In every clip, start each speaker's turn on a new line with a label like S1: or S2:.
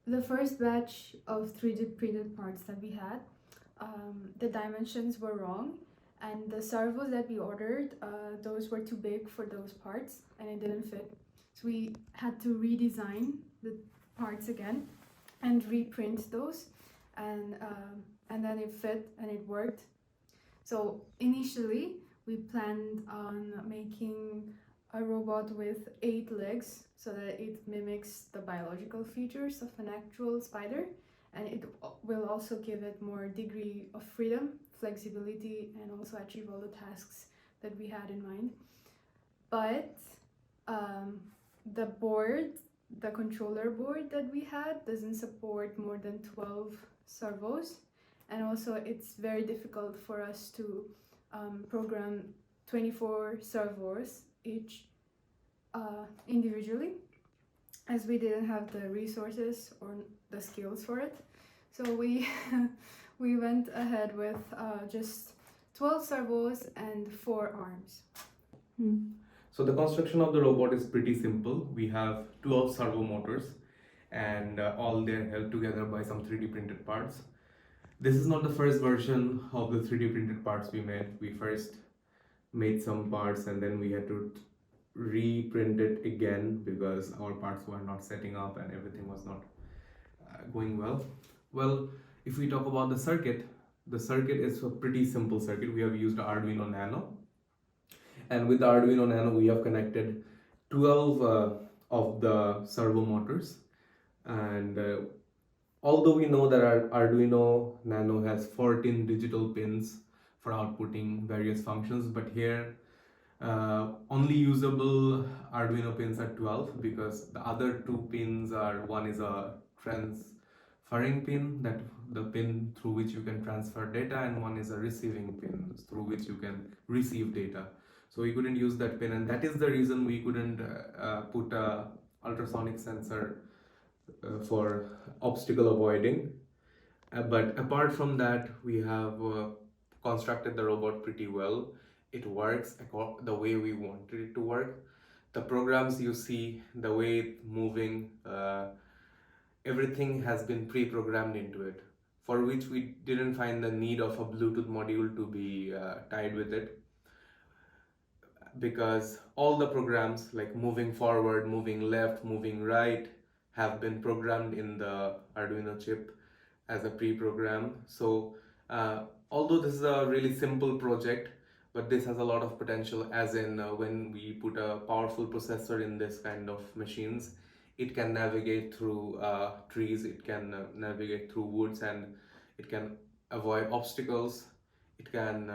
S1: the first batch of 3D printed parts that we had, the dimensions were wrong, and the servos that we ordered, those were too big for those parts, and it didn't fit. So we had to redesign the parts again and reprint those, and then it fit and it worked. So initially, we planned on making a robot with 8 legs so that it mimics the biological features of an actual spider, and it will also give it more degree of freedom, flexibility, and also achieve all the tasks that we had in mind. But the board, the controller board that we had, doesn't support more than 12 servos, and also it's very difficult for us to program 24 servos each individually, as we didn't have the resources or the skills for it. So we we went ahead with just 12 servos and 4 arms.
S2: So the construction of the robot is pretty simple. We have 12 servo motors, and all they're held together by some 3D printed parts. This is not the first version of the 3D printed parts we made. We first made some parts and then we had to reprint it again because our parts were not setting up and everything was not going well. Well, if we talk about the circuit is a pretty simple circuit. We have used Arduino Nano, and with the Arduino Nano we have connected 12 of the servo motors, and although we know that our Arduino Nano has 14 digital pins for outputting various functions, but here only usable Arduino pins are 12 because the other 2 pins are, one is a transferring pin, that the pin through which you can transfer data, and one is a receiving pin through which you can receive data. So we couldn't use that pin, and that is the reason we couldn't put a ultrasonic sensor for obstacle avoiding. But apart from that, we have constructed the robot pretty well. It works the way we wanted it to work. The programs you see, the way it's moving, everything has been pre-programmed into it, for which we didn't find the need of a Bluetooth module to be tied with it, because all the programs like moving forward, moving left, moving right have been programmed in the Arduino chip as a pre-program. So although this is a really simple project, but this has a lot of potential, as in when we put a powerful processor in this kind of machines, it can navigate through trees, it can navigate through woods, and it can avoid obstacles, it can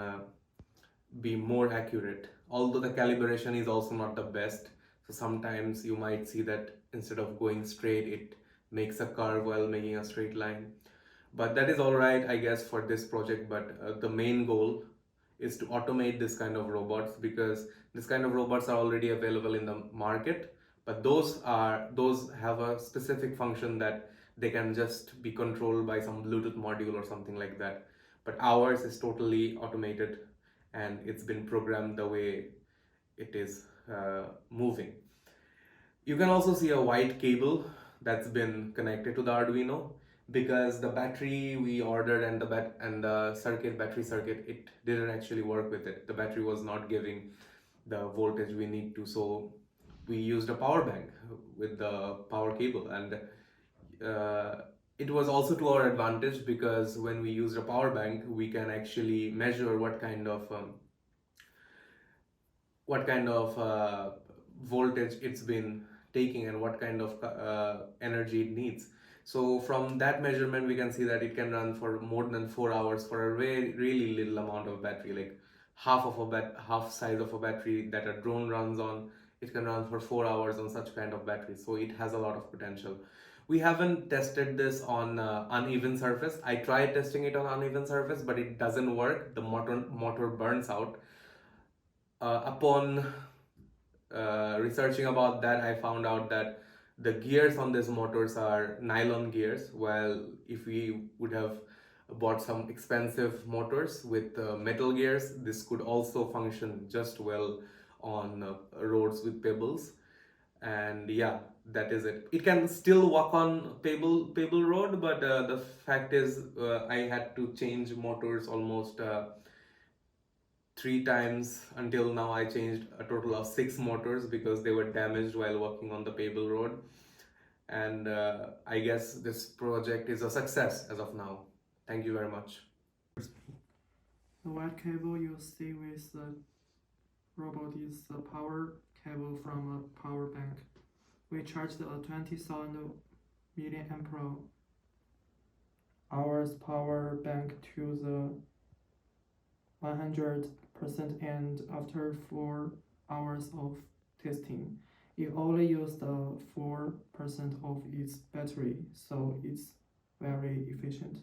S2: be more accurate. Although the calibration is also not the best, so sometimes you might see that instead of going straight, it makes a curve while making a straight line. But that is all right, I guess, for this project. But the main goal is to automate this kind of robots, because this kind of robots are already available in the market, but those have a specific function that they can just be controlled by some Bluetooth module or something like that. But ours is totally automated, and it's been programmed the way it is moving. You can also see a white cable that's been connected to the Arduino, because the battery we ordered and the battery circuit, it didn't actually work with it. The battery was not giving the voltage we need to, so we used a power bank with the power cable, and it was also to our advantage, because when we used a power bank, we can actually measure what kind of voltage it's been taking and what kind of energy it needs. So from that measurement, we can see that it can run for more than 4 hours for a really little amount of battery, like half size of a battery that a drone runs on. It can run for 4 hours on such kind of battery, so it has a lot of potential. We haven't tested this on uneven surface. I tried testing it on uneven surface, but it doesn't work. The motor burns out. Upon researching about that, I found out that the gears on these motors are nylon gears, while if we would have bought some expensive motors with metal gears, this could also function just well on roads with pebbles. And yeah, that is it. It can still walk on pebble road, but the fact is, I had to change motors almost 3 times. Until now I changed a total of 6 motors because they were damaged while working on the pebble road. And I guess this project is a success as of now. Thank you very much.
S3: The white cable you see with the robot is the power cable from a power bank. We charged a 20,000 milliamp hours power bank to the 100%, and after 4 hours of testing, it only used 4% of its battery, so it's very efficient.